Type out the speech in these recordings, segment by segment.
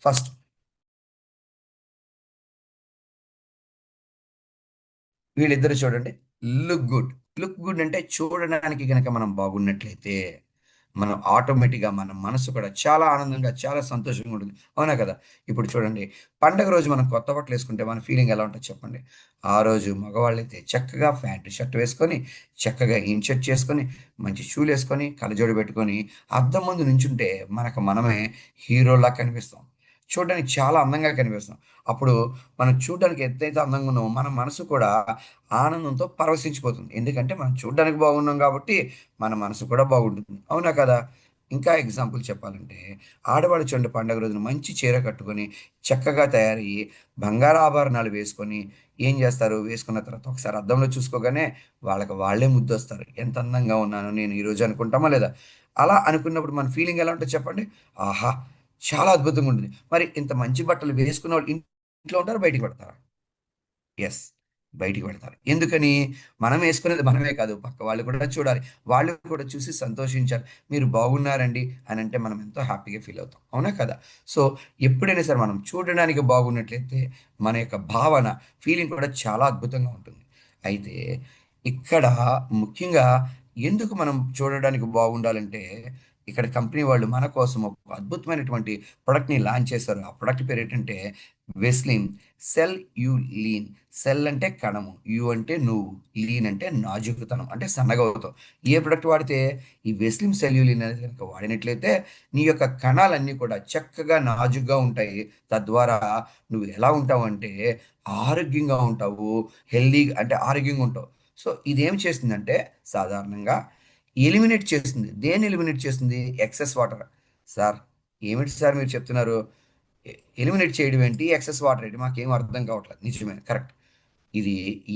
First వీళ్ళిద్దరు చూడండి. Look good. Look good అంటే చూడడానికి గనక మనం బాగున్నట్లయితే మనం ఆటోమేటిక్గా మన మనసు కూడా చాలా ఆనందంగా చాలా సంతోషంగా ఉంటుంది. అవునా కదా? ఇప్పుడు చూడండి, పండగ రోజు మనం కొత్త బట్టలు వేసుకుంటే మన ఫీలింగ్ ఎలా ఉంటుంది చెప్పండి. ఆ రోజు మగవాళ్ళైతే చక్కగా ప్యాంటు షర్ట్ వేసుకొని, చక్కగా ఇన్షర్ట్ చేసుకొని, మంచి షూలు వేసుకొని, కళ్ళజోడు పెట్టుకొని అద్దం ముందు నించుంటే మనకు మనమే హీరోలా కనిపిస్తాం. చూడడానికి చాలా అందంగా కనిపిస్తాం. అప్పుడు మనం చూడడానికి ఎంతైతే అందంగా ఉన్నామో మన మనసు కూడా ఆనందంతో పరవశించిపోతుంది. ఎందుకంటే మనం చూడ్డానికి బాగున్నాం కాబట్టి మన మనసు కూడా బాగుంటుంది. అవునా కదా? ఇంకా ఎగ్జాంపుల్ చెప్పాలంటే ఆడవాళ్ళు చూడండి, పండగ రోజున మంచి చీర కట్టుకొని చక్కగా తయారయ్యి బంగారు ఆభరణాలు వేసుకొని ఏం చేస్తారు? వేసుకున్న తర్వాత ఒకసారి అద్దంలో చూసుకోగానే వాళ్ళకి వాళ్ళే ముద్దొస్తారు. ఎంత అందంగా ఉన్నాను నేను ఈరోజు అనుకుంటామా లేదా? అలా అనుకున్నప్పుడు మన ఫీలింగ్ ఎలా ఉంటది చెప్పండి? ఆహా! చాలా అద్భుతంగా ఉంటుంది. మరి ఇంత మంచి బట్టలు వేసుకున్నోళ్ళు ఇంట్లో ఉంటారా? బయటికి పెడతారా? యెస్. బయటికి పెడతారు. ఎందుకని? మనం యేసుకునేది మనమే కాదు, పక్క వాళ్ళు కూడా చూడాలి. వాళ్ళు కూడా చూసి సంతోషించాలి. మీరు బాగున్నారండి అనంటే మనం ఎంతో హ్యాపీగా ఫీల్ అవుతాం. అవునా కదా? సో, ఎప్పుడైనా సరే మనం చూడడానికి బాగున్నట్లయితే మన యొక్క భావన, ఫీలింగ్ కూడా చాలా అద్భుతంగా ఉంటుంది. అయితే ఇక్కడ ముఖ్యంగా ఎందుకు మనం చూడడానికి బాగుండాలంటే, ఇక్కడ కంపెనీ వాళ్ళు మన కోసం ఒక అద్భుతమైనటువంటి ప్రొడక్ట్‌ని లాంచ్ చేశారు. ఆ ప్రొడక్ట్ పేరేంటంటే వెస్లిన్ సెల్ యూ లీన్. సెల్ అంటే కణము, యు అంటే నువ్వు, లీన్ అంటే నాజూకుతనం అంటే సన్నగా అవుతావు. ఏ ప్రొడక్ట్ వాడితే ఈ వెస్లిన్ సెల్యులిన్ అనేది కనుక వాడినట్లయితే నీ యొక్క కణాలన్నీ కూడా చక్కగా నాజుగ్గా ఉంటాయి. తద్వారా నువ్వు ఎలా ఉంటావంటే ఆరోగ్యంగా ఉంటావు. హెల్తీగా అంటే ఆరోగ్యంగా ఉంటావు. సో, ఇదేం చేస్తుందంటే సాధారణంగా ఎలిమినేట్ చేస్తుంది. దేన్ని ఎలిమినేట్ చేస్తుంది? Excess water. సార్, ఏమిటి సార్ మీరు చెప్తున్నారు? ఎ ఎలిమినేట్ చేయడం ఏంటి? ఎక్సెస్ వాటర్ ఏంటి? మాకేం అర్థం కావట్లేదు. నిజమే, కరెక్ట్. ఇది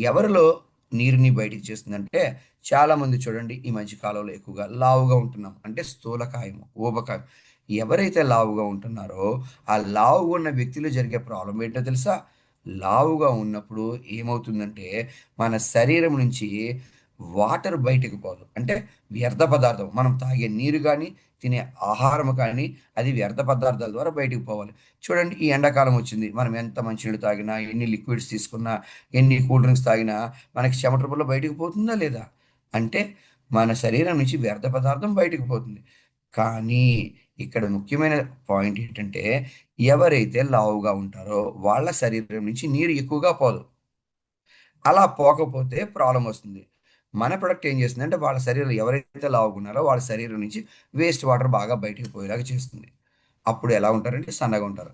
ఎవరిలో నీరుని బయటికి చేస్తుందంటే, చాలామంది చూడండి ఈ మధ్య కాలంలో ఎక్కువగా లావుగా ఉంటున్నాం. అంటే స్థూలకాయము, ఊబకాయం. ఎవరైతే లావుగా ఉంటున్నారో, ఆ లావుగా ఉన్న వ్యక్తిలో జరిగే ప్రాబ్లమ్ ఏంటో తెలుసా? లావుగా ఉన్నప్పుడు ఏమవుతుందంటే, మన శరీరం నుంచి వాటర్ బయటకి పోదు. అంటే వ్యర్థ పదార్థం. మనం తాగే నీరు గానీ, తినే ఆహారం కానీ, అది వ్యర్థ పదార్థాల ద్వారా బయటికి పోవాలి. చూడండి, ఈ ఎండాకాలం వచ్చింది. మనం ఎంత మంచినీళ్ళు తాగినా, ఎన్ని లిక్విడ్స్ తీసుకున్నా, ఎన్ని కూల్ డ్రింక్స్ తాగినా మనకి చెమట రూపంలో బయటికి పోతుందా లేదా? అంటే మన శరీరం నుంచి వ్యర్థ పదార్థం బయటికి పోతుంది. కానీ ఇక్కడ ముఖ్యమైన పాయింట్ ఏంటంటే, ఎవరైతే లావుగా ఉంటారో వాళ్ళ శరీరం నుంచి నీరు ఎక్కువగా పోదు. అలా పోకపోతే ప్రాబ్లమ్ వస్తుంది. మన ప్రొడక్ట్ ఏం చేస్తుందంటే వాళ్ళ శరీరం ఎవరైతే లావుగున్నారో వాళ్ళ శరీరం నుంచి వేస్ట్ వాటర్ బాగా బయటికి పోయేలాగా చేస్తుంది. అప్పుడు ఎలా ఉంటారంటే సన్నగా ఉంటారు.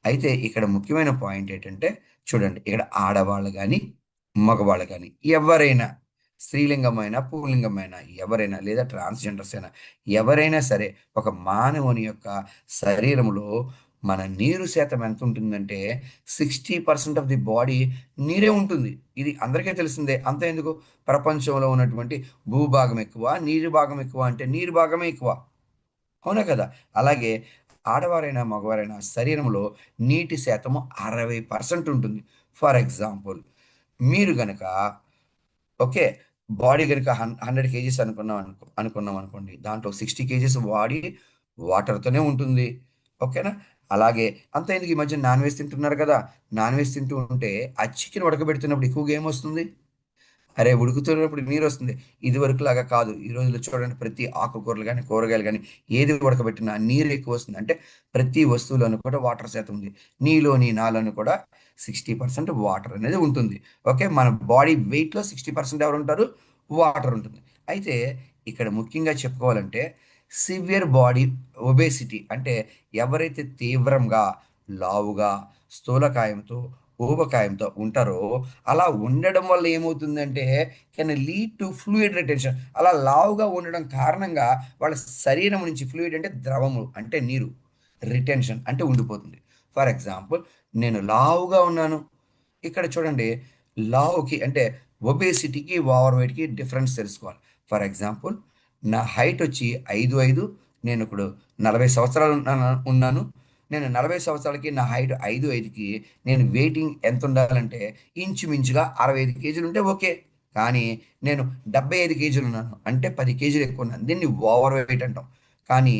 అయితే ఇక్కడ ముఖ్యమైన పాయింట్ ఏంటంటే చూడండి, ఇక్కడ ఆడవాళ్ళు గాని, మగవాళ్ళు గాని ఎవరైనా, స్త్రీలింగమైనా, పుల్లింగమైనా ఎవరైనా లేదా ట్రాన్స్‌జెండర్స్ అయినా ఎవరైనా సరే ఒక మానవుని యొక్క శరీరంలో మన నీరు శాతం ఎంతుంటుందంటే 60% ఆఫ్ ది బాడీ నీరే ఉంటుంది. ఇది అందరికీ తెలిసిందే. అంతా ఎందుకు? ప్రపంచంలో ఉన్నటువంటి భూభాగం ఎక్కువ, నీరు భాగం ఎక్కువ అంటే నీరు భాగమే ఎక్కువ. అవునా కదా? అలాగే ఆడవారైనా, మగవారైనా శరీరంలో నీటి శాతము 60% ఉంటుంది. ఫర్ ఎగ్జాంపుల్, మీరు గనక ఓకే. బాడీ గనుక 100 కేజీస్ అనుకున్నాం అనుకోండి. దాంట్లో 60 కేజీస్ బాడీ వాటర్‌తోనే ఉంటుంది. ఓకేనా? అలాగే అంతా ఎందుకు, ఈ మధ్య నాన్ వెజ్ తింటున్నారు కదా! నాన్ వెజ్ తింటూ ఉంటే ఆ చికెన్ ఉడకబెడుతున్నప్పుడు ఎక్కువగా ఏమొస్తుంది? అరే! ఉడుకుతున్నప్పుడు నీరొస్తుంది. ఇదివరకులాగా కాదు. ఈ రోజుల్లో చూడండి, ప్రతి ఆకుకూరలు గాని, కూరగాయలు గాని ఏది ఉడకబెట్టినా నీరు ఎక్కువొస్తుంది. అంటే ప్రతి వస్తువులోనూ కూడా వాటర్ శాతం ఉంది. నీలోని, నాలోని కూడా 60% వాటర్ అనేది ఉంటుంది. ఓకే. మన బాడీ వెయిట్‌లో 60% ఎవరుంటారు? వాటర్ ఉంటుంది. అయితే ఇక్కడ ముఖ్యంగా చెప్పుకోవాలంటే సివియర్ బాడీ ఒబేసిటీ అంటే ఎవరైతే తీవ్రంగా, లావుగా, స్థూలకాయంతో, ఊబకాయంతో ఉంటారో అలా ఉండడం వల్ల ఏమవుతుందంటే can lead to fluid retention. అలా లావుగా ఉండడం కారణంగా వాళ్ళ శరీరం నుంచి ఫ్లూయిడ్ అంటే ద్రవము అంటే నీరు. రిటెన్షన్ అంటే ఉండిపోతుంది. ఫర్ ఎగ్జాంపుల్, నేను లావుగా ఉన్నాను. ఇక్కడ చూడండి, లావుకి అంటే ఒబేసిటీకి, ఓవర్ వెయిట్‌కి డిఫరెన్స్ తెలుసుకోవాలి. ఫర్ ఎగ్జాంపుల్, నా హైట్ వచ్చి 5'5", నేను ఇప్పుడు 40 సంవత్సరాలు ఉన్నాను. నేను 40 సంవత్సరాలకి నా హైట్ 5'5"కి నేను వెయిటింగ్ ఎంతుండాలంటే ఇంచుమించుగా 65 కేజీలుంటే ఓకే. కానీ నేను 75 కేజీలున్నాను. అంటే 10 కేజీలు ఎక్కువున్నాను. దీన్ని ఓవర్ వెయిట్ అంటాం. కానీ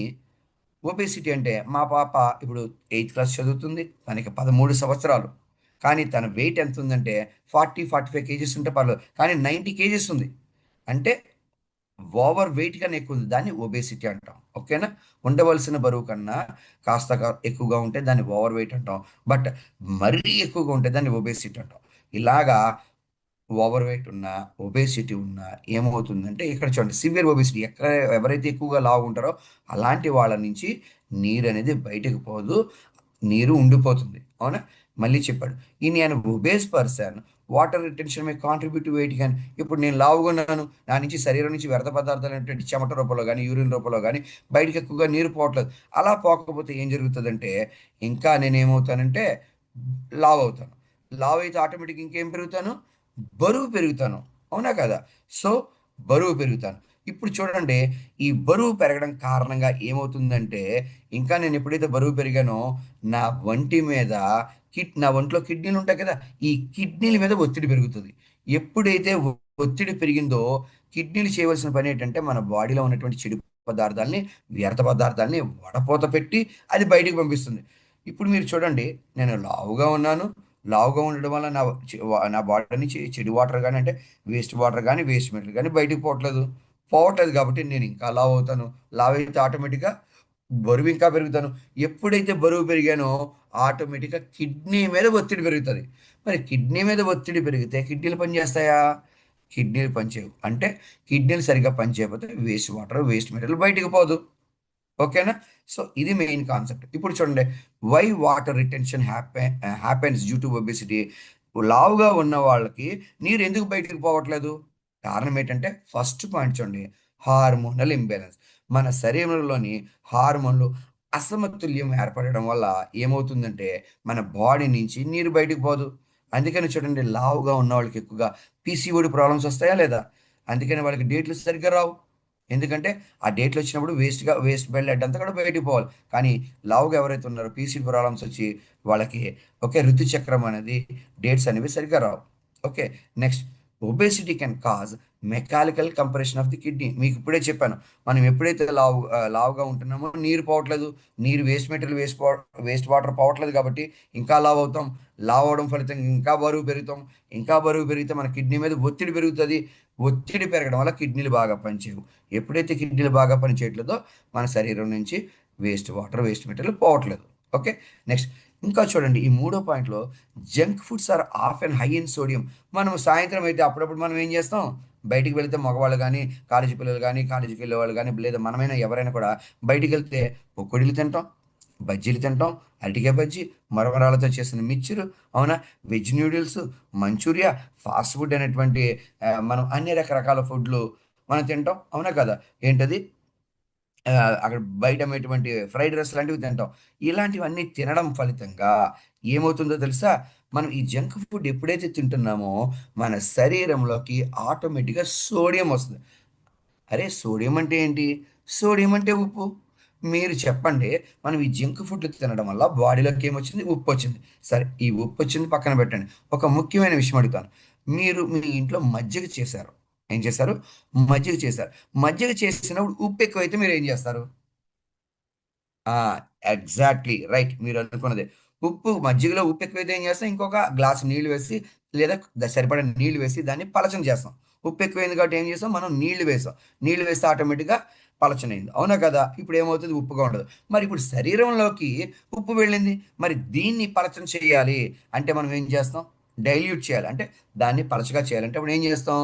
ఒబేసిటీ అంటే మా పాప ఇప్పుడు 8th క్లాస్ చదువుతుంది. తనకి 13 సంవత్సరాలు. కానీ తన వెయిట్ ఎంత ఉందంటే 40-45 కేజీస్ ఉంటే పర్లేదు. కానీ 90 కేజీస్ ఉంది. అంటే ఓవర్ వెయిట్ కన్నా ఎక్కువ ఉంది. దాన్ని ఒబేసిటీ అంటాం. ఓకేనా? ఉండవలసిన బరువు కన్నా కాస్త ఎక్కువగా ఉంటే దాన్ని ఓవర్ వెయిట్ అంటాం. బట్ మరీ ఎక్కువగా ఉంటే దాన్ని ఒబేసిటీ అంటాం. ఇలాగా ఓవర్ వెయిట్ ఉన్నా, ఒబేసిటీ ఉన్నా ఏమవుతుందంటే ఇక్కడ చూడండి, సివియర్ ఒబేసిటీ ఎవరైతే ఎక్కువగా లావు ఉంటారో అలాంటి వాళ్ళ నుంచి నీరు అనేది బయటకు పోదు. నీరు ఉండిపోతుంది. అవునా? మళ్ళీ చెప్పాడు. In an obese person water retention may contribute to weight గాని. ఇప్పుడు నేను లావుగా ఉన్నాను. నా నుంచి శరీరం నుంచి వ్యర్థ పదార్థాలు అనేటువంటి చెమట రూపంలో గాని, యూరిన్ రూపంలో గాని బయటికి ఎక్కువగా నీరు పోవట్లేదు. అలా పోకపోతే ఏం జరుగుతదంటే ఇంకా నేనేమవుతానంటే లావవుతాను. లావయితే ఆటోమేటిక్‌గా ఇంకేం పెరుగుతాను? బరువు పెరుగుతాను. అవునా కదా? సో, బరువు పెరుగుతాను. ఇప్పుడు చూడండి, ఈ బరువు పెరగడం కారణంగా ఏమవుతుందంటే, ఇంకా నేను ఎప్పుడైతే బరువు పెరిగానో, నా వంటి మీద నా ఒంట్లో కిడ్నీలుంటాయి కదా! ఈ కిడ్నీల మీద ఒత్తిడి పెరుగుతది. ఎప్పుడైతే ఒత్తిడి పెరిగిందో, కిడ్నీలు చేయవలసిన పనేంటంటే, మన బాడీలో ఉన్నటువంటి చెడు పదార్థాల్ని, వ్యర్థ పదార్థాల్ని వడపోత పెట్టి, అది బయటికి పంపిస్తుంది. ఇప్పుడు మీరు చూడండి, నేను లావుగా ఉన్నాను. లావుగా ఉండడం వల్ల నా బాడీ నుంచి చెడు వాటర్ గాని, అంటే వేస్ట్ వాటర్ గాని, వేస్ట్ మెటీరియల్ గాని బయటికి పోవట్లేదు. పోవట్లేదు కాబట్టి నేను ఇంకా లావు అవుతాను. లావైతే ఆటోమేటిక్‌గా బరువు ఇంకా పెరుగుతాను. ఎప్పుడైతే బరువు పెరిగానో ఆటోమేటిక్‌గా కిడ్నీ మీద ఒత్తిడి పెరుగుతది. మరి కిడ్నీ మీద ఒత్తిడి పెరిగితే కిడ్నీలు పనిచేస్తాయా? కిడ్నీలు పనిచేయవు. అంటే కిడ్నీలు సరిగ్గా పనిచేయకపోతే వేస్ట్ వాటర్, వేస్ట్ మెటీరియల్ బయటికి పోదు. ఓకేనా? సో, ఇది మెయిన్ కాన్సెప్ట్. ఇప్పుడు చూడండి, why water retention happens due to obesity. లావుగా ఉన్న వాళ్ళకి నీరు ఎందుకు బయటికి పోవట్లేదు? కారణం ఏంటంటే ఫస్ట్ పాయింట్ చూడండి, హార్మోనల్ ఇంబాలెన్స్. మన శరీరంలోని హార్మోన్‌లు అసమతుల్యం ఏర్పడడం వల్ల ఏమవుతుందంటే మన బాడీ నుంచి నీరు బయటికి పోదు. అందుకని చూడండి, లావుగా ఉన్నవాళ్ళకి ఎక్కువగా పీసీఓడీ ప్రాబ్లమ్స్ వస్తాయా లేదా? అందుకని వాళ్ళకి డేట్లు సరిగ్గా రావు. ఎందుకంటే ఆ డేట్‌లొచ్చినప్పుడు వేస్ట్ బ్లడ్ అంతా కూడా బయటికి పోవాలి. కానీ లావుగా ఎవరైతే ఉన్నారో పీసీఓడి ప్రాబ్లమ్స్ వచ్చి వాళ్ళకి ఓకే, ఋతుచక్రం అనేది, డేట్స్ అనేవి సరిగ్గా రావు. Okay. Next, obesity can cause mechanical compression of the kidney. మీకు ఇప్పుడే చెప్పాను. మనం ఎప్పుడైతే లావుగా ఉంటున్నామో నీరు పోవట్లేదు. నీరు వేస్ట్ మెటీరియల్, వేస్ట్ వాటర్ పోవట్లేదు కాబట్టి ఇంకా లావవుతాం. లావవ్వడం ఫలితంగా ఇంకా బరువు పెరుగుతాం. ఇంకా బరువు పెరిగితే మన కిడ్నీ మీద ఒత్తిడి పెరుగుతది. ఒత్తిడి పెరగడం వల్ల కిడ్నీలు బాగా పనిచేయవు. ఎప్పుడైతే కిడ్నీలు బాగా పనిచేయట్లేదో మన శరీరం నుంచి వేస్ట్ వాటర్, వేస్ట్ మెటీరియల్ పోవట్లేదు. ఓకే. నెక్స్ట్, ఇంకా చూడండి, ఈ మూడో పాయింట్‌లో junk foods are often high in sodium. మనం సాయంత్రం అయితే అప్పుడప్పుడు మనం ఏం చేస్తాం? బయటికి వెళ్తే మగవాళ్ళు గానీ, కాలేజీ పిల్లలు గానీ, కాలేజీకెళ్ళేవాళ్ళు గానీ, లేదా మనమైనా ఎవరైనా కూడా బయటికెళ్తే పకోడీలు తింటాం, బజ్జీలు తింటాం, అరటికాయ బజ్జీ, మరమరాలతో చేసిన మిక్చరు, అవునా? Veg noodles, Manchuria, fast food అనేటువంటి మనం అన్ని రకరకాల ఫుడ్‌లు మనం తింటాం. అవునా కదా? ఏంటది? అక్కడ బయట అమ్మేటువంటి ఫ్రైడ్ రైస్ లాంటివి తింటాం. ఇలాంటివన్నీ తినడం ఫలితంగా ఏమవుతుందో తెలుసా? మనం ఈ జంక్ ఫుడ్ ఎప్పుడైతే తింటున్నామో మన శరీరంలోకి ఆటోమేటిక్‌గా సోడియం వస్తుంది. అరే! సోడియం అంటే ఏంటి? సోడియం అంటే ఉప్పు. మీరు చెప్పండి. మనం ఈ జంక్ ఫుడ్‌లు తినడం వల్ల బాడీలోకి ఏమొచ్చింది? ఉప్పొచ్చింది. సరే, ఈ ఉప్పొచ్చింది పక్కన పెట్టండి. ఒక ముఖ్యమైన విషయం అడుగుతాను. మీరు మీ ఇంట్లో మజ్జిగ చేశారు. ఏం చేశారు? మజ్జిగ చేశారు. మజ్జిగ చేసినప్పుడు ఉప్పు ఎక్కువైతే మీరేం చేస్తారు? ఆ! Exactly right. మీరనుకున్నదే. మజ్జిగలో ఉప్పు ఎక్కువైతే ఏం చేస్తాం? ఇంకొక గ్లాస్ నీళ్లు వేసి, లేదా సరిపడా నీళ్లు వేసి దాన్ని పలచన చేస్తాం. ఉప్పు ఎక్కువైంది కాబట్టి ఏం చేసాం? మనం నీళ్లు వేసాం. నీళ్లు వేస్తే ఆటోమేటిక్‌గా పలచనయింది. అవునా కదా? ఇప్పుడేమవుతది? ఉప్పుగా ఉండదు. మరి ఇప్పుడు శరీరంలోకి ఉప్పు వెళ్ళింది. మరి దీన్ని పలచన చేయాలి అంటే మనం ఏం చేస్తాం? డైల్యూట్ చేయాలి. అంటే దాన్ని పలచగా చేయాలంటే అప్పుడు ఏం చేస్తాం?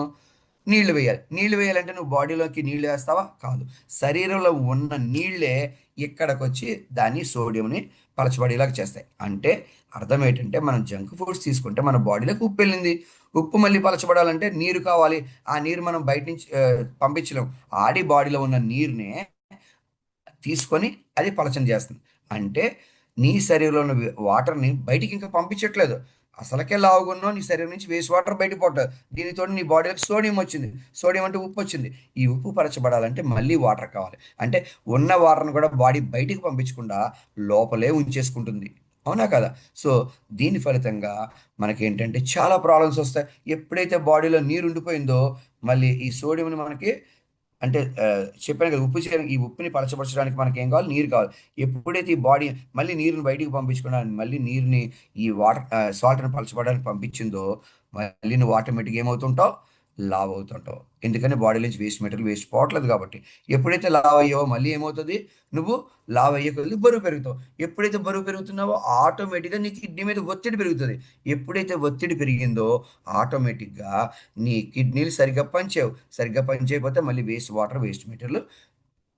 నీళ్లు వేయాలి. నీళ్లు వేయాలంటే నువ్వు బాడీలోకి నీళ్లు వేస్తావా? కాదు. శరీరంలో ఉన్న నీళ్ళే ఇక్కడికొచ్చి దాన్ని సోడియంని పలచబడేలాగా చేస్తాయి. అంటే అర్థం ఏంటంటే మనం జంక్ ఫుడ్స్ తీసుకుంటే మన బాడీలోకి ఉప్పెళ్ళింది. ఉప్పు మళ్ళీ పలచబడాలంటే నీరు కావాలి. ఆ నీరు మనం బయట నుంచి పంపించలేం. బాడీలో ఉన్న నీరునే తీసుకొని అది పలచన చేస్తుంది. అంటే నీ శరీరంలో ఉన్న వాటర్‌ని బయటికి ఇంకా పంపించట్లేదు. అసలకే లావుగున్నావు. నీ శరీరం నుంచి వేస్ట్ వాటర్ బయటకి పోవట్లేదు. దీనికి తోడు నీ బాడీలోకి సోడియం వచ్చింది. సోడియం అంటే ఉప్పొచ్చింది. ఈ ఉప్పు పలచబడాలంటే మళ్ళీ వాటర్ కావాలి. అంటే ఉన్న వాటర్‌ని కూడా బాడీ బయటికి పంపించకుండా లోపలే ఉంచేసుకుంటుంది. అవునా కదా? సో, దీని ఫలితంగా మనకేంటంటే చాలా ప్రాబ్లమ్స్ వస్తాయి. ఎప్పుడైతే బాడీలో నీరు ఉండిపోయిందో మళ్ళీ ఈ సోడియంని మనకి అంటే చెప్పాను కదా, ఈ ఉప్పుని పలచపరచడానికి మనకి ఏం కావాలి? నీరు కావాలి. ఎప్పుడైతే ఈ బాడీ మళ్ళీ నీరుని బయటికి పంపించకుండా మళ్ళీ నీరుని ఈ వాటర్ సాల్ట్‌ని పలచబడడానికి పంపించిందో, మళ్ళీ నువ్వు ఆటోమేటిక్‌గా ఏమవుతుంటావు? లావు అవుతుంటావు. ఎందుకని బాడీ నుంచి వేస్ట్ మెటీరియల్ వేస్ట్ పోవట్లేదు కాబట్టి. ఎప్పుడైతే లావు అయ్యావో మళ్ళీ ఏమవుతది? నువ్వు లావు అయ్యే కొద్దీ బరువు పెరుగుతావు. ఎప్పుడైతే బరువు పెరుగుతున్నావో ఆటోమేటిక్‌గా నీ కిడ్నీ మీద ఒత్తిడి పెరుగుతది. ఎప్పుడైతే ఒత్తిడి పెరిగిందో ఆటోమేటిక్‌గా నీ కిడ్నీలు సరిగ్గా పనిచేయవు. సరిగ్గా పనిచేయకపోతే మళ్ళీ వేస్ట్ వాటర్, వేస్ట్ మెటీరియల్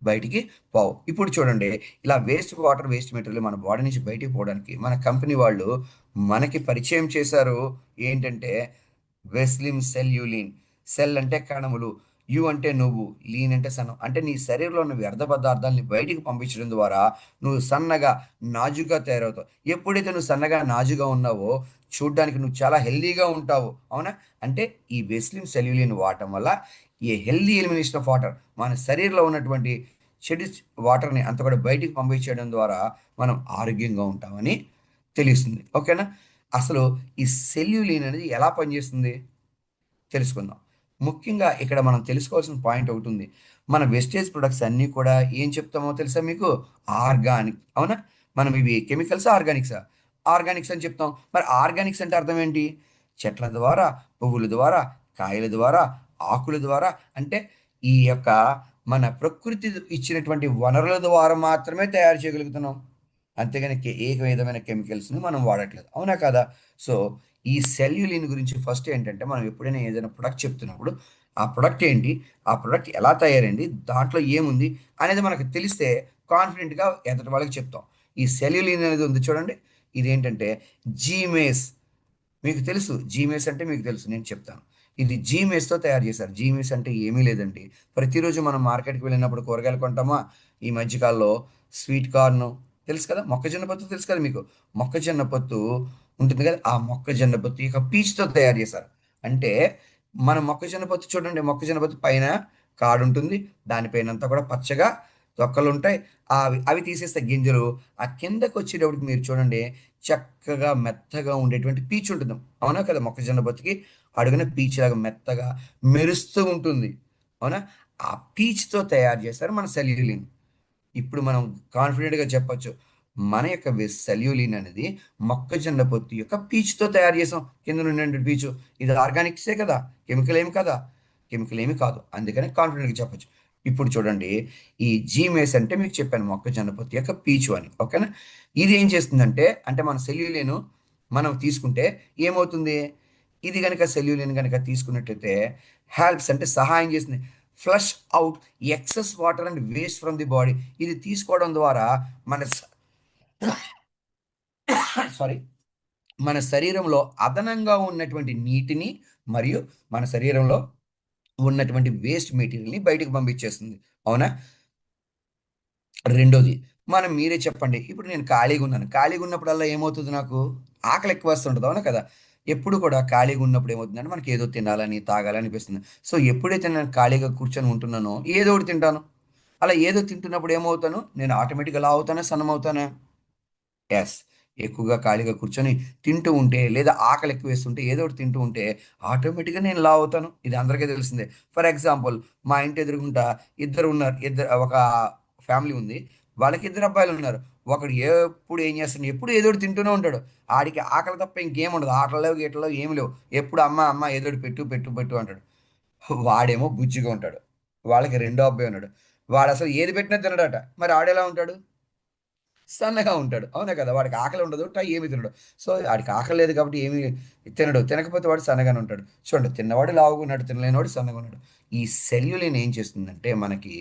బయటికి పోవు. ఇప్పుడు చూడండి, ఇలా వేస్ట్ వాటర్, వేస్ట్ మెటీరియల్ మన బాడీ నుంచి బయటికి పోవడానికి మన కంపెనీ వాళ్ళు మనకి పరిచయం చేశారు. ఏంటంటే వెస్లిన్ సెల్యులిన్. సెల్ అంటే కణములు, యు అంటే నువ్వు, లీన్ అంటే సన్నం. అంటే నీ శరీరంలో ఉన్న వ్యర్థ పదార్థాలని బయటికి పంపించడం ద్వారా నువ్వు సన్నగా, నాజుగ్గా తయారవుతావు. ఎప్పుడైతే నువ్వు సన్నగా, నాజుగా ఉన్నావో చూడ్డానికి నువ్వు చాలా హెల్తీగా ఉంటావు. అవునా? అంటే ఈ వెస్లిన్ సెల్యులిన్ వాడటం వల్ల ఈ హెల్తీ ఎలిమినేషన్ ఆఫ్ వాటర్, మన శరీరంలో ఉన్నటువంటి చెడు వాటర్ని అంతా కూడా బయటికి పంపించేయడం ద్వారా మనం ఆరోగ్యంగా ఉంటామని తెలుస్తుంది. ఓకేనా? అసలు ఈ సెల్యులిన్ అనేది ఎలా పనిచేస్తుంది తెలుసుకుందాం. ముఖ్యంగా ఇక్కడ మనం తెలుసుకోవాల్సిన పాయింట్ ఒకటి ఉంది. మన వెస్టేజ్ ప్రొడక్ట్స్ అన్నీ కూడా ఏం చెప్తామో తెలుసా మీకు? ఆర్గానిక్. అవునా? మనం ఇవి కెమికల్సా? ఆర్గానిక్సా? ఆర్గానిక్స్ అని చెప్తాం. మరి ఆర్గానిక్స్ అంటే అర్థం ఏంటి? చెట్ల ద్వారా, పువ్వుల ద్వారా, కాయల ద్వారా, ఆకుల ద్వారా, అంటే ఈ యొక్క మన ప్రకృతి ఇచ్చినటువంటి వనరుల ద్వారా మాత్రమే తయారు చేయగలుగుతున్నాం. అంతేగాని ఏ విధమైన కెమికల్స్‌ని మనం వాడట్లేదు. అవునా కాదా? సో, ఈ సెల్యులిన్ గురించి ఫస్ట్ ఏంటంటే, మనం ఎప్పుడైనా ఏదైనా ప్రొడక్ట్ చెప్తున్నప్పుడు, ఆ ప్రొడక్ట్ ఏంటి? ఆ ప్రొడక్ట్ ఎలా తయారైంది? దాంట్లో ఏముంది? అనేది మనకు తెలిస్తే కాన్ఫిడెంట్‌గా ఎదుటి వాళ్ళకి చెప్తాం. ఈ సెల్యులిన్ అనేది ఉంది చూడండి. ఇదేంటంటే జీమేస్. మీకు తెలుసు. జీమేస్ అంటే మీకు తెలుసు. నేను చెప్తాను. ఇది జీమేస్‌తో తయారు చేశారు. జీమేస్ అంటే ఏమీ లేదండి. ప్రతిరోజు మనం మార్కెట్‌కి వెళ్ళినప్పుడు కూరగాయలు కొంటామా? ఈ మధ్య కాలంలో స్వీట్ కార్న్ తెలుసు కదా! మొక్కజొన్న పొత్తు తెలుసు కదా మీకు? మొక్కజొన్న పొత్తు ఉంటుంది కదా! ఆ మొక్కజొన్న పొత్తు యొక్క పీచుతో తయారు చేశారు. అంటే మన మొక్కజొన్న పొత్తు చూడండి. మొక్కజొన్న పొత్తు పైన కాడుంటుంది. దానిపైనంతా కూడా పచ్చగా తొక్కలుంటాయి. అవి తీసేస్తే గింజలు, ఆ కిందకొచ్చేటప్పటికి మీరు చూడండి చక్కగా మెత్తగా ఉండేటువంటి పీచు ఉంటుంది. అవునా కదా? మొక్కజొన్న బతికి అడుగున పీచులాగా మెత్తగా మెరుస్తూ ఉంటుంది. అవునా? ఆ పీచుతో తయారు చేశారు మన సెల్యులిన్. ఇప్పుడు మనం కాన్ఫిడెంట్‌గా చెప్పొచ్చు. మన యొక్క సెల్యులిన్ అనేది మొక్కజొన్న పొత్తు యొక్క పీచుతో తయారు చేసాం. కింద నుండి పీచు. ఇది ఆర్గానిక్సే కదా! కెమికల్ ఏమి కదా! కెమికల్ ఏమి కాదు. అందుకని కాన్ఫిడెంట్‌గా చెప్పొచ్చు. ఇప్పుడు చూడండి, ఈ జీమేస్ అంటే మీకు చెప్పాను మొక్కజొన్న పొత్తు యొక్క పీచు అని. ఓకేనా? ఇది ఏం చేస్తుందంటే, అంటే మన సెల్యులిన్ మనం తీసుకుంటే ఏమవుతుంది? ఇది గనక సెల్యులిన్ గనక తీసుకున్నట్టయితే హెల్ప్స్ అంటే సహాయం చేస్తుంది. Flush out excess water and waste from the body. ఇది తీసుకోవడం ద్వారా మన సారీ, మన శరీరంలో అదనంగా ఉన్నటువంటి నీటిని మరియు మన శరీరంలో ఉన్నటువంటి వేస్ట్ మెటీరియల్‌ని బయటికి పంపించేస్తుంది. అవునా? రెండోది, మనం మీరే చెప్పండి. ఇప్పుడు నేను ఖాళీగున్నాను. ఖాళీగున్నప్పుడల్లా ఏమవుతది నాకు? ఆకలి ఎక్కువేస్తుంటది. అవునా కదా? ఎప్పుడు కూడా ఖాళీగున్నప్పుడు ఏమవుతుందంటే మనకేదో తినాలని, తాగాలని అనిపిస్తుంది. సో, ఎప్పుడైతే నేను ఖాళీగా కూర్చొని ఉంటున్నానో ఏదో ఒకటి తింటాను. అలా ఏదో తింటున్నప్పుడు ఏమవుతాను? నేను ఆటోమేటిక్‌గా లావవుతానా? సన్నమవుతానా? యెస్. ఎక్కువగా ఖాళీగా కూర్చొని తింటూ ఉంటే, లేదా ఆకలి ఎక్కువేస్తుంటే ఏదో ఒకటి తింటూ ఉంటే ఆటోమేటిక్‌గా నేను లావవుతాను. ఇది అందరికీ తెలిసిందే. ఫర్ ఎగ్జాంపుల్, మా ఇంటి ఎదురుగుంట ఇద్దరు ఉన్నారు. ఒక ఫ్యామిలీ ఉంది. వాళ్ళకి ఇద్దరు అబ్బాయిలున్నారు. ఒకడు ఎప్పుడు ఏం చేస్తాడు, ఎప్పుడు ఏదో ఒకటి తింటూనే ఉంటాడు. ఆడికి ఆకలి తప్ప ఇంకేముండదు. ఆటలు లేవు, గీటలు లేవు, ఏమి లేవు. ఎప్పుడు అమ్మ, అమ్మ ఏదో ఒకటి పెట్టు, పెట్టు, పెట్టు అంటాడు. వాడేమో బుజ్జిగా ఉంటాడు. వాళ్ళకి రెండో అబ్బాయి ఉన్నాడు. వాడసలు ఏది పెట్టినా తినడట. మరి ఆడెలా ఉంటాడు? సన్నగా ఉంటాడు. అవునా కదా! వాడికి ఆకలి ఉండదు. ఏమి తినడు. సో, ఆడికి ఆకలి లేదు కాబట్టి ఏమి తినడు. తినకపోతే వాడు సన్నగానే ఉంటాడు. చూడండి, తిన్నవాడు లావుగా ఉన్నాడు. తినలేనివాడు సన్నగా ఉన్నాడు. ఈ సెల్యులిన్ ఏం చేస్తుందంటే మనకి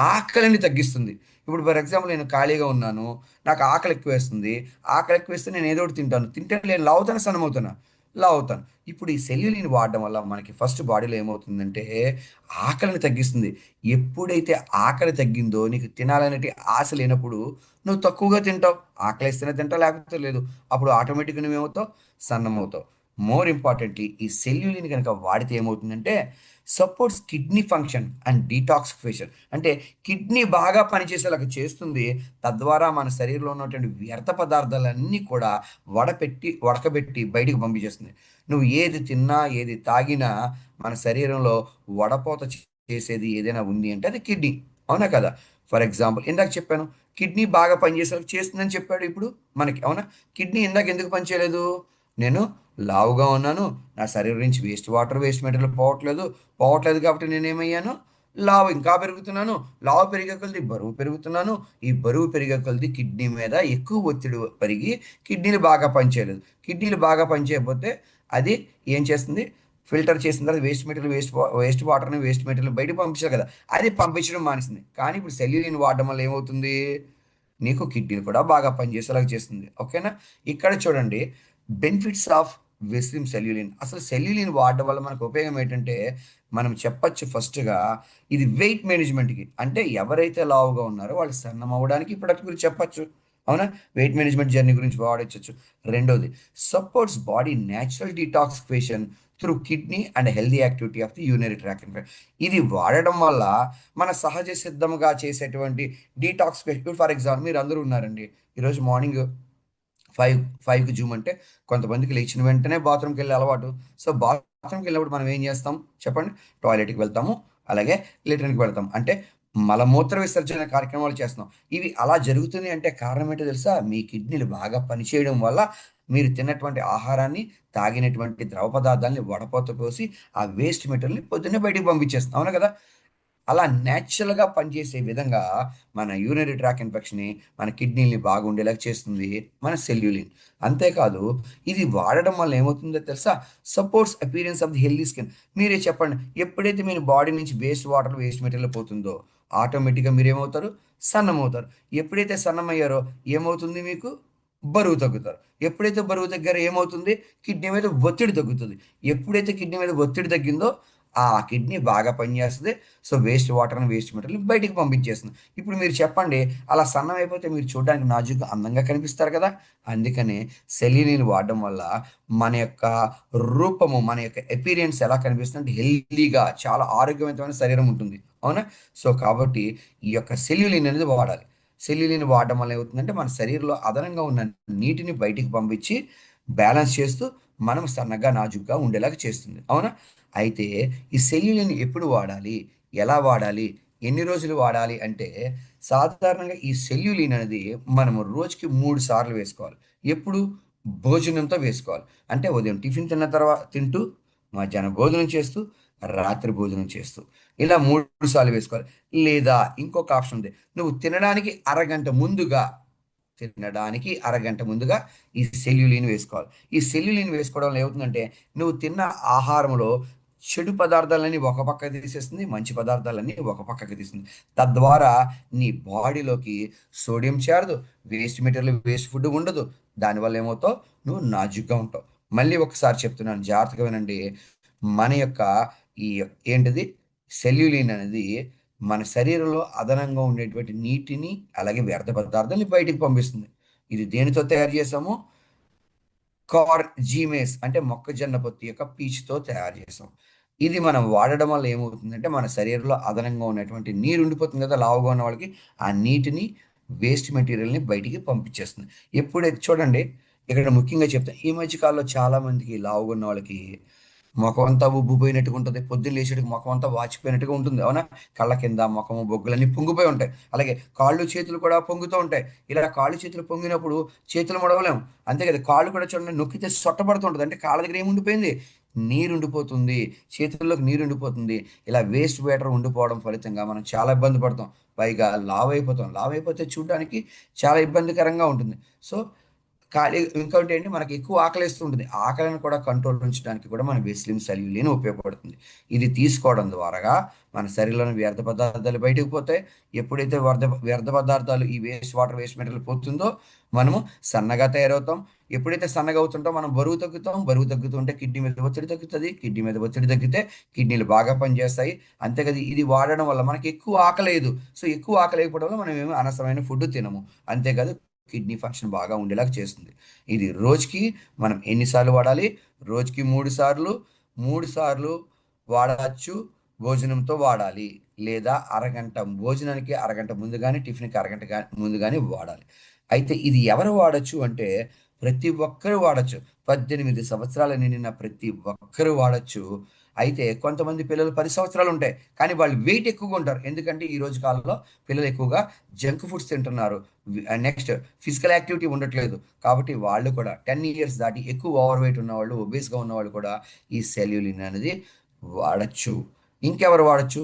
ఆకలిని తగ్గిస్తుంది. ఇప్పుడు ఫర్ ఎగ్జాంపుల్ నేను ఖాళీగా ఉన్నాను. నాకు ఆకలి ఎక్కువేస్తుంది. ఆకలి ఎక్కువేస్తే నేను ఏదో ఒకటి తింటాను. తింటే నేను లావుతానా? సన్నమవుతానా? లావవుతాను. ఇప్పుడు ఈ సెల్యులిన్ వాడడం వల్ల మనకి ఫస్ట్ బాడీలో ఏమవుతుందంటే ఆకలిని తగ్గిస్తుంది. ఎప్పుడైతే ఆకలి తగ్గిందో నీకు తినాలనేటి ఆశ లేనప్పుడు నువ్వు తక్కువగా తింటావు. ఆకలేస్తేనే తింటావు, లేకపోతే లేదు. అప్పుడు ఆటోమేటిక్‌గా నువ్వేమవుతావు? సన్నమవుతావు. మోర్ ఇంపార్టెంట్‌లీ ఈ సెల్యులిన్ గనక వాడితే ఏమవుతుందంటే supports kidney function and detoxification. అంటే కిడ్నీ బాగా పనిచేసేలాగా చేస్తుంది. తద్వారా మన శరీరంలో ఉన్నటువంటి వ్యర్థ పదార్థాలన్నీ కూడా ఉడకబెట్టి బయటికి పంపించేస్తుంది. నువ్వు ఏది తిన్నా, ఏది తాగినా మన శరీరంలో వడపోత చేసేది ఏదైనా ఉంది అంటే అది కిడ్నీ. అవునా కదా? ఫర్ ఎగ్జాంపుల్ ఇందాక చెప్పాను, కిడ్నీ బాగా చేస్తుందని చెప్పాడు ఇప్పుడు మనకి. అవునా? కిడ్నీ ఇందాక ఎందుకు పనిచేయలేదు? నేను లావుగా ఉన్నాను, నా శరీరం నుంచి వేస్ట్ మెటీరియల్ పోవట్లేదు కాబట్టి నేనేమయ్యాను? లావు ఇంకా పెరుగుతున్నాను. లావు పెరిగే కొలది బరువు పెరుగుతున్నాను. ఈ బరువు పెరిగే కొలది కిడ్నీ మీద ఎక్కువ ఒత్తిడి పెరిగి కిడ్నీలు బాగా పనిచేయలేదు. కిడ్నీలు బాగా పనిచేయకపోతే అది ఏం చేస్తుంది? ఫిల్టర్ చేసిన తర్వాత వేస్ట్ వాటర్ని వేస్ట్ మెటీరియల్ బయటకు పంపించాలి కదా. అది పంపించడం మానేసింది. కానీ ఇప్పుడు సెల్యులిన్ వాడడం వల్ల ఏమవుతుంది? నీకు కిడ్నీలు కూడా బాగా పనిచేసేలాగా చేస్తుంది. ఓకేనా? ఇక్కడ చూడండి, బెనిఫిట్స్ ఆఫ్ వెస్లిన్ సెల్యులిన్. అసలు సెల్యులిన్ వాడడం వల్ల మనకు ఉపయోగం ఏంటంటే, మనం చెప్పొచ్చు ఫస్ట్‌గా, ఇది వెయిట్ మేనేజ్మెంట్‌కి. అంటే ఎవరైతే లావుగా ఉన్నారో వాళ్ళు సన్నం అవ్వడానికి ఈ ప్రొడక్ట్ గురించి చెప్పొచ్చు. అవునా? వెయిట్ మేనేజ్మెంట్ జర్నీ గురించి వాడొచ్చు. రెండోది, supports body natural detoxification through kidney and healthy activity of the urinary tract. ఇది వాడడం వల్ల మన సహజ సిద్ధముగా చేసేటువంటి డీటాక్సిఫికేషన్. ఇప్పుడు ఫర్ ఎగ్జాంపుల్ మీరు అందరూ ఉన్నారండి. ఈరోజు మార్నింగ్ 5కి జూమ్ అంటే కొంతమందికి లేచిన వెంటనే బాత్రూమ్కి వెళ్ళే అలవాటు. సో బాత్రూమ్కి వెళ్ళినప్పుడు మనం ఏం చేస్తాం చెప్పండి? టాయిలెట్కి వెళ్తాము, అలాగే లెట్రిన్కి వెళ్తాం. అంటే మలమూత్ర విసర్జన కార్యక్రమాలు చేస్తున్నాం. ఇవి అలా జరుగుతుంది అంటే కారణం ఏంటో తెలుసా? మీ కిడ్నీలు బాగా పనిచేయడం వల్ల మీరు తిన్నటువంటి ఆహారాన్ని, తాగినటువంటి ద్రవ పదార్థాలని వడపోత పోసి ఆ వేస్ట్ మెటీరియల్ని పొద్దున్నే బయటికి పంపించేస్తాం. అవునా కదా? అలా నేచురల్‌గా పనిచేసే విధంగా మన యూరినరీ ట్రాక్ ఇన్ఫెక్షన్‌ని, మన కిడ్నీలని బాగుండేలాగా చేస్తుంది మన సెల్యులిన్. అంతేకాదు, ఇది వాడడం వల్ల ఏమవుతుందో తెలుసా? Supports appearance of the healthy skin. మీరే చెప్పండి. ఎప్పుడైతే మీ బాడీ నుంచి వేస్ట్ మెటీరియల్ పోతుందో ఆటోమేటిక్‌గా మీరేమవుతారు? సన్నమవుతారు. ఎప్పుడైతే సన్నమయ్యారో ఏమవుతుంది మీకు? బరువు తగ్గుతారు. ఎప్పుడైతే బరువు తగ్గారో ఏమవుతుంది? కిడ్నీ మీద ఒత్తిడి తగ్గుతుంది. ఎప్పుడైతే కిడ్నీ మీద ఒత్తిడి తగ్గిందో ఆ కిడ్నీ బాగా పనిచేస్తది. సో, వేస్ట్ మెటీరియల్ బయటికి పంపించేస్తుంది. ఇప్పుడు మీరు చెప్పండి, అలా సన్నమైపోతే మీరు చూడడానికి నాజూగ్గా, అందంగా కనిపిస్తారు కదా! అందుకనే సెలెనిన్ వాడడం వల్ల మన యొక్క రూపము, మన యొక్క అపియరెన్స్ ఎలా కనిపిస్తుందంటే హెల్తీగా, చాలా ఆరోగ్యవంతమైన శరీరం ఉంటుంది. అవునా? సో, కాబట్టి ఈ యొక్క సెల్యులిన్ అనేది వాడాలి. సెల్యులిన్ వాడడం వల్ల ఏమవుతుందంటే మన శరీరంలో అదనంగా ఉన్న నీటిని బయటికి పంపించి బ్యాలెన్స్ చేస్తూ మనం సన్నగా, నాజూగ్గా ఉండేలాగా చేస్తుంది. అవునా? అయితే ఈ సెల్యులిన్ ఎప్పుడు వాడాలి? ఎలా వాడాలి? ఎన్ని రోజులు వాడాలి? అంటే సాధారణంగా ఈ సెల్యులిన్ అనేది మనము రోజుకి 3 సార్లు వేసుకోవాలి. ఎప్పుడు? భోజనంతో వేసుకోవాలి. అంటే ఉదయం టిఫిన్ తింటూ, మధ్యాహ్నం భోజనం చేస్తూ, రాత్రి భోజనం చేస్తూ. ఇలా 3 సార్లు వేసుకోవాలి. లేదా ఇంకొక ఆప్షన్ ఉంది. నువ్వు అరగంట ముందుగా ఈ సెల్యులిన్ వేసుకోవాలి. ఈ సెల్యులిన్ వేసుకోవడం వల్ల ఏమవుతుందంటే, నువ్వు తిన్న ఆహారంలో చెడు పదార్థాలన్నీ ఒక పక్కకి తీసేస్తుంది. మంచి పదార్థాలన్నీ ఒక పక్కకి తీస్తుంది. తద్వారా నీ బాడీలోకి సోడియం చేరదు. వేస్ట్ ఫుడ్ ఉండదు. దానివల్ల ఏమవుతావు? నువ్వు నాజూగ్గా ఉంటావు. మళ్ళీ ఒకసారి చెప్తున్నాను, జాగ్రత్తగా వినండి. మన యొక్క ఈ ఏంటిది? సెల్యులిన్ అనేది మన శరీరంలో అదనంగా ఉండేటువంటి నీటిని, అలాగే వ్యర్థ పదార్థాలని బయటికి పంపిస్తుంది. ఇది దేనితో తయారు చేసాము? జీమేస్ అంటే మొక్కజొన్న పొత్తు యొక్క పీచుతో తయారు చేసాం. ఇది మనం వాడడం వల్ల ఏమవుతుందంటే, మన శరీరంలో అదనంగా ఉన్నటువంటి నీరు ఉండిపోతుంది కదా! లావుగా ఉన్న వాళ్ళకి. ఆ నీటిని, వేస్ట్ మెటీరియల్‌ని బయటికి పంపించేస్తుంది. ఎప్పుడైతే చూడండి, ఇక్కడ ముఖ్యంగా చెప్తా. ఈ మధ్య కాలంలో చాలామందికి లావుగా ఉన్న వాళ్ళకి మొఖం అంతా ఉబ్బిపోయినట్టుగా ఉంటది. పొద్దున్న లేచేటప్పటికి మొఖం అంతా వాచిపోయినట్టుగా ఉంటుంది. అవునా? కళ్ళ కింద మొఖము, బొగ్గులన్నీ పొంగిపోయి ఉంటాయి. అలాగే కాళ్ళు, చేతులు కూడా పొంగుతూ ఉంటాయి. ఇలా కాళ్ళు, చేతులు పొంగినప్పుడు చేతులు మడవలేం. అంతే కదా! కాళ్ళు కూడా చూడండి, నొక్కితే సొట్టపడుతూ ఉంటది. అంటే కాళ్ళ దగ్గర ఏముండిపోయింది? నీరుండిపోతుంది. చేతుల్లోకి నీరుండిపోతుంది. ఇలా వేస్ట్ వాటర్ ఉండిపోవడం ఫలితంగా మనం చాలా ఇబ్బంది పడతాం. పైగా లావైపోతాం. లావైపోతే చూడ్డానికి చాలా ఇబ్బందికరంగా ఉంటుంది. సో, ఇంకోటి ఏంటి, మనకి ఎక్కువ ఆకలేస్తూ ఉంటుంది. ఆకలిని కూడా కంట్రోల్‌లో ఉంచడానికి కూడా మన వెస్లిన్ సెల్యులిన్ ఉపయోగపడుతుంది. ఇది తీసుకోవడం ద్వారాగా మన శరీరంలోని వ్యర్థ పదార్థాలు బయటకు పోతాయి. ఎప్పుడైతే వ్యర్థ పదార్థాలు, ఈ వేస్ట్ మెటీరియల్ పోతుందో మనము సన్నగా తయారవుతాం. ఎప్పుడైతే సన్నగా అవుతుంటామో మనం బరువు తగ్గుతాం. బరువు తగ్గుతుంటే కిడ్నీ మీద ఒత్తిడి తగ్గుతది. కిడ్నీ మీద ఒత్తిడి తగ్గితే కిడ్నీలు బాగా పనిచేస్తాయి. అంతే కదా! ఇది వాడడం వల్ల మనకి ఎక్కువ ఆకలేయదు. సో, ఎక్కువ ఆకలేయకపోవడం వల్ల మనం ఏమి అనవసరమైన ఫుడ్ తినము. అంతేకాదు, కిడ్నీ ఫంక్షన్ బాగా ఉండేలాగా చేస్తుంది. ఇది రోజుకి మనం ఎన్ని సార్లు వాడాలి? రోజుకి 3 సార్లు. 3 సార్లు వాడచ్చు. భోజనంతో వాడాలి. లేదా అరగంట ముందు గాని, టిఫిన్‌కి ముందు గాని వాడాలి. అయితే ఇది ఎవరు వాడొచ్చు అంటే ప్రతి ఒక్కరు వాడొచ్చు. 18 సంవత్సరాలు నిండిన ప్రతి ఒక్కరు వాడొచ్చు. అయితే కొంతమంది పిల్లలు 10 సంవత్సరాలు ఉంటాయి. కానీ వాళ్ళు వెయిట్ ఎక్కువగా ఉంటారు. ఎందుకంటే ఈ రోజు కాలంలో పిల్లలు ఎక్కువగా జంక్ ఫుడ్స్ తింటున్నారు. నెక్స్ట్ ఫిజికల్ యాక్టివిటీ ఉండట్లేదు. కాబట్టి వాళ్ళు కూడా 10 ఇయర్స్ దాటి ఎక్కువ ఓవర్ వెయిట్ ఉన్నవాళ్ళు, ఒబేస్‌గా ఉన్నవాళ్ళు కూడా ఈ సెల్యులిన్ అనేది వాడొచ్చు. ఇంకెవరు వాడొచ్చు?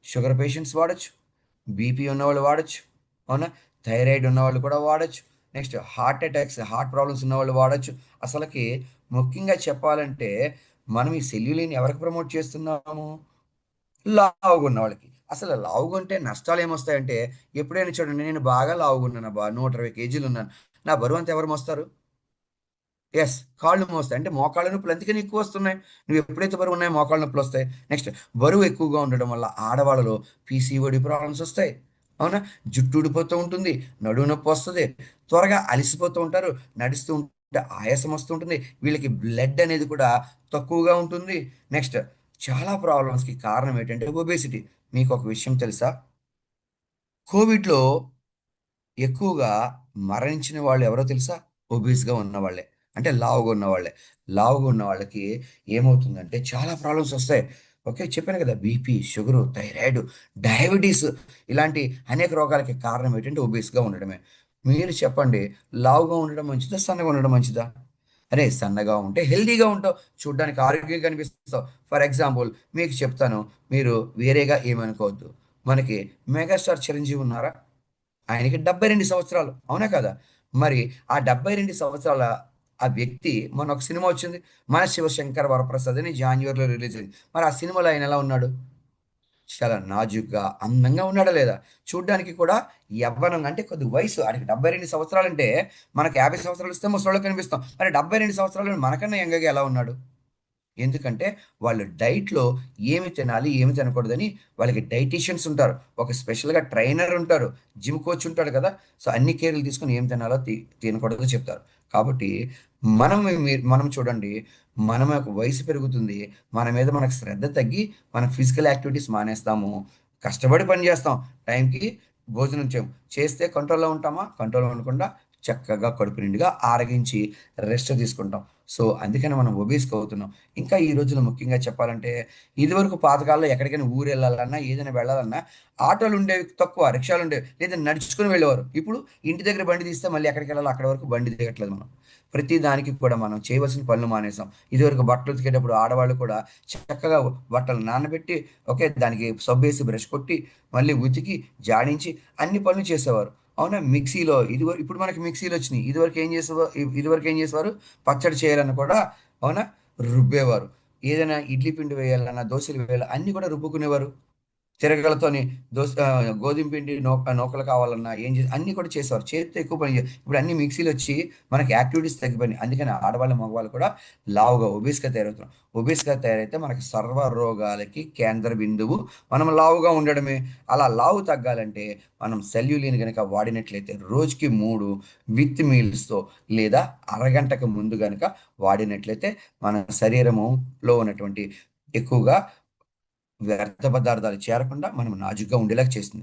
షుగర్ పేషెంట్స్ వాడొచ్చు. బీపీ ఉన్నవాళ్ళు వాడొచ్చు. అవునా? థైరాయిడ్ ఉన్నవాళ్ళు కూడా వాడొచ్చు. Next heart attacks, heart problems ఉన్నవాళ్ళు వాడొచ్చు. అసలకి ముఖ్యంగా చెప్పాలంటే మనం ఈ సెల్యులిన్ ఎవరికి ప్రమోట్ చేస్తున్నాము? లావుగా ఉన్నవాళ్ళకి. అసలు లావుగుంటే నష్టాలేమొస్తాయంటే, ఎప్పుడైనా చూడండి నేను బాగా లావుగున్నానబ్బా! 120 కేజీలున్నాను. నా బరువంతా ఎవరు మోస్తారు? యెస్. కాళ్ళు మోస్తాయి. అంటే మోకాళ్ళ నొప్పులు అందుకని ఎక్కువొస్తున్నాయి. నువ్వు ఎప్పుడైతే బరువున్నాయో మోకాళ్ళ నొప్పులొస్తాయి. నెక్స్ట్ బరువు ఎక్కువగా ఉండడం వల్ల ఆడవాళ్ళలో పీసీఓడీ ప్రాబ్లమ్స్ ఒస్తాయి. అవునా? జుట్టు ఊడిపోతూ ఉంటుంది. నడుము నొప్పొస్తది. త్వరగా అలిసిపోతూ ఉంటారు. నడుస్తూ ఉంటే ఆయాసం వస్తూ ఉంటుంది. వీళ్ళకి బ్లడ్ అనేది కూడా తక్కువగా ఉంటుంది. నెక్స్ట్ చాలా ప్రాబ్లమ్స్‌కి కారణం ఏంటంటే ఒబేసిటీ. మీకొక విషయం తెలుసా? కోవిడ్‌లో ఎక్కువగా మరణించిన వాళ్ళు ఎవరో తెలుసా? ఒబీస్‌గా ఉన్నవాళ్ళే. అంటే లావుగా ఉన్నవాళ్ళే. లావుగా ఉన్న వాళ్ళకి ఏమవుతుందంటే చాలా ప్రాబ్లమ్స్ ఒస్తాయి. ఓకే. చెప్పాను కదా! బీపీ, షుగరు, థైరాయిడ్, డయాబెటిస్ ఇలాంటి అనేక రోగాలకి కారణం ఏంటంటే ఒబీస్‌గా ఉండడమే. మీరు చెప్పండి లావుగా ఉండడం మంచిదా? సన్నగా ఉండడం మంచిదా? అరే! సన్నగా ఉంటే హెల్తీగా ఉంటావు. చూడ్డానికి ఆరోగ్యంగా కనిపిస్తావు. ఫర్ ఎగ్జాంపుల్ మీకు చెప్తాను. మీరు వేరేగా ఏమనుకోవద్దు. మనకి మెగాస్టార్ చిరంజీవి ఉన్నారా? ఆయనకి 72 సంవత్సరాలు. అవునా కదా? మరి ఆ 72 సంవత్సరాల ఆ వ్యక్తి మొన్న ఒక సినిమా వచ్చింది. 'మన శివశంకర వరప్రసాద్' అని జాన్యురీలో రిలీజ్ అయింది. మరి ఆ సినిమాలో ఆయన ఎలా ఉన్నాడు? చాలా నాజూగ్గా, అందంగా ఉన్నాడా లేదా? చూడ్డానికి కూడా యవ్వనంగా అంటే కొద్ది వయసు ఆయనకి 72 సంవత్సరాలంటే మనకు 50 సంవత్సరాలు ఇస్తే ముసలోళ్ళకి కనిపిస్తాం. మరి 72 సంవత్సరాలు మనకన్నా యంగ్‌గా ఎలా ఉన్నాడు? ఎందుకంటే వాళ్ళు డైట్‌లో ఏమి తినాలి, ఏమి తినకూడదని వాళ్ళకి డైటీషియన్స్ ఉంటారు. ఒక స్పెషల్‌గా ట్రైనర్ ఉంటారు. జిమ్ కోచ్ ఉంటాడు కదా! సో, అన్ని కేర్‌లు తీసుకొని ఏం తినాలో తినకూడదో చెప్తారు. కాబట్టి మనం చూడండి మన యొక్క వయసు పెరుగుతుంది. మన మీద మనకు శ్రద్ధ తగ్గి మన ఫిజికల్ యాక్టివిటీస్ మానేస్తాము. కష్టపడి పని చేస్తాం. టైంకి భోజనం చేయం. చేస్తే కంట్రోల్‌లో ఉంటామా? కంట్రోల్‌లో ఉండకుండా చక్కగా కడుపు నిండుగా ఆరగించి రెస్ట్ తీసుకుంటాం. సో, అందుకని మనం ఒబీస్‌గా అవుతున్నాం. ఇంకా ఈ రోజుల్లో ముఖ్యంగా చెప్పాలంటే, ఇదివరకు పాతకాలంలో ఎక్కడికైనా ఊరెళ్ళాలన్నా, ఏదైనా వెళ్ళాలన్నా ఆటోలుండేవి తక్కువ, రిక్షాలుండేవి. లేదా నడుచుకొని వెళ్ళేవారు. ఇప్పుడు ఇంటి దగ్గర బండి తీస్తే మళ్ళీ ఎక్కడికెళ్ళాలో అక్కడి వరకు బండి దిగట్లేదు మనం. ప్రతి దానికి కూడా మనం చేయవలసిన పనులు మానేసాం. ఇదివరకు బట్టలు ఉతికేటప్పుడు ఆడవాళ్ళు కూడా చక్కగా బట్టలు నానబెట్టి, ఓకే. దానికి సబ్బేసి బ్రష్ కొట్టి, మళ్ళీ ఉతికి, జాడించి అన్ని పనులు చేసేవారు. అవునా? మిక్సీలో ఇప్పుడు మనకి మిక్సీలొచ్చినియి. ఇదివరకు ఏం చేసేవారు? పచ్చడి చేయాలన్నా కూడా అవునా? రుబ్బేవారు. ఏదైనా ఇడ్లీ పిండి వేయాలన్నా, దోసలు వేయాలి అన్నీ కూడా రుబ్బుకునేవారు. తిరగలితోని గోధుమ పిండి నూకలు కావాలన్నా అన్నీ కూడా చేసేవారు. చేత్తో ఎక్కువ పని ఇప్పుడు అన్నీ మిక్సీలొచ్చి మనకి యాక్టివిటీస్ తగ్గిపోయినాయి. అందుకని ఆడవాళ్ళు, మగవాళ్ళు కూడా లావుగా ఒబీస్‌గా తయారవుతున్నాం. ఒబీస్‌గా తయారైతే మనకి సర్వ రోగాలకి కేంద్ర బిందువు మనం లావుగా ఉండడమే. అలా లావు తగ్గాలంటే మనం సెల్యులిన్ గనక వాడినట్లయితే రోజుకి 3 విత్ మీల్స్‌తో లేదా అరగంటకు ముందు గనక వాడినట్లయితే మన శరీరములో ఉన్నటువంటి ఎక్కువగా వ్యర్థ పదార్థాలు చేరకుండా మనం నాజూగ్గా ఉండేలాగా చేస్తుంది.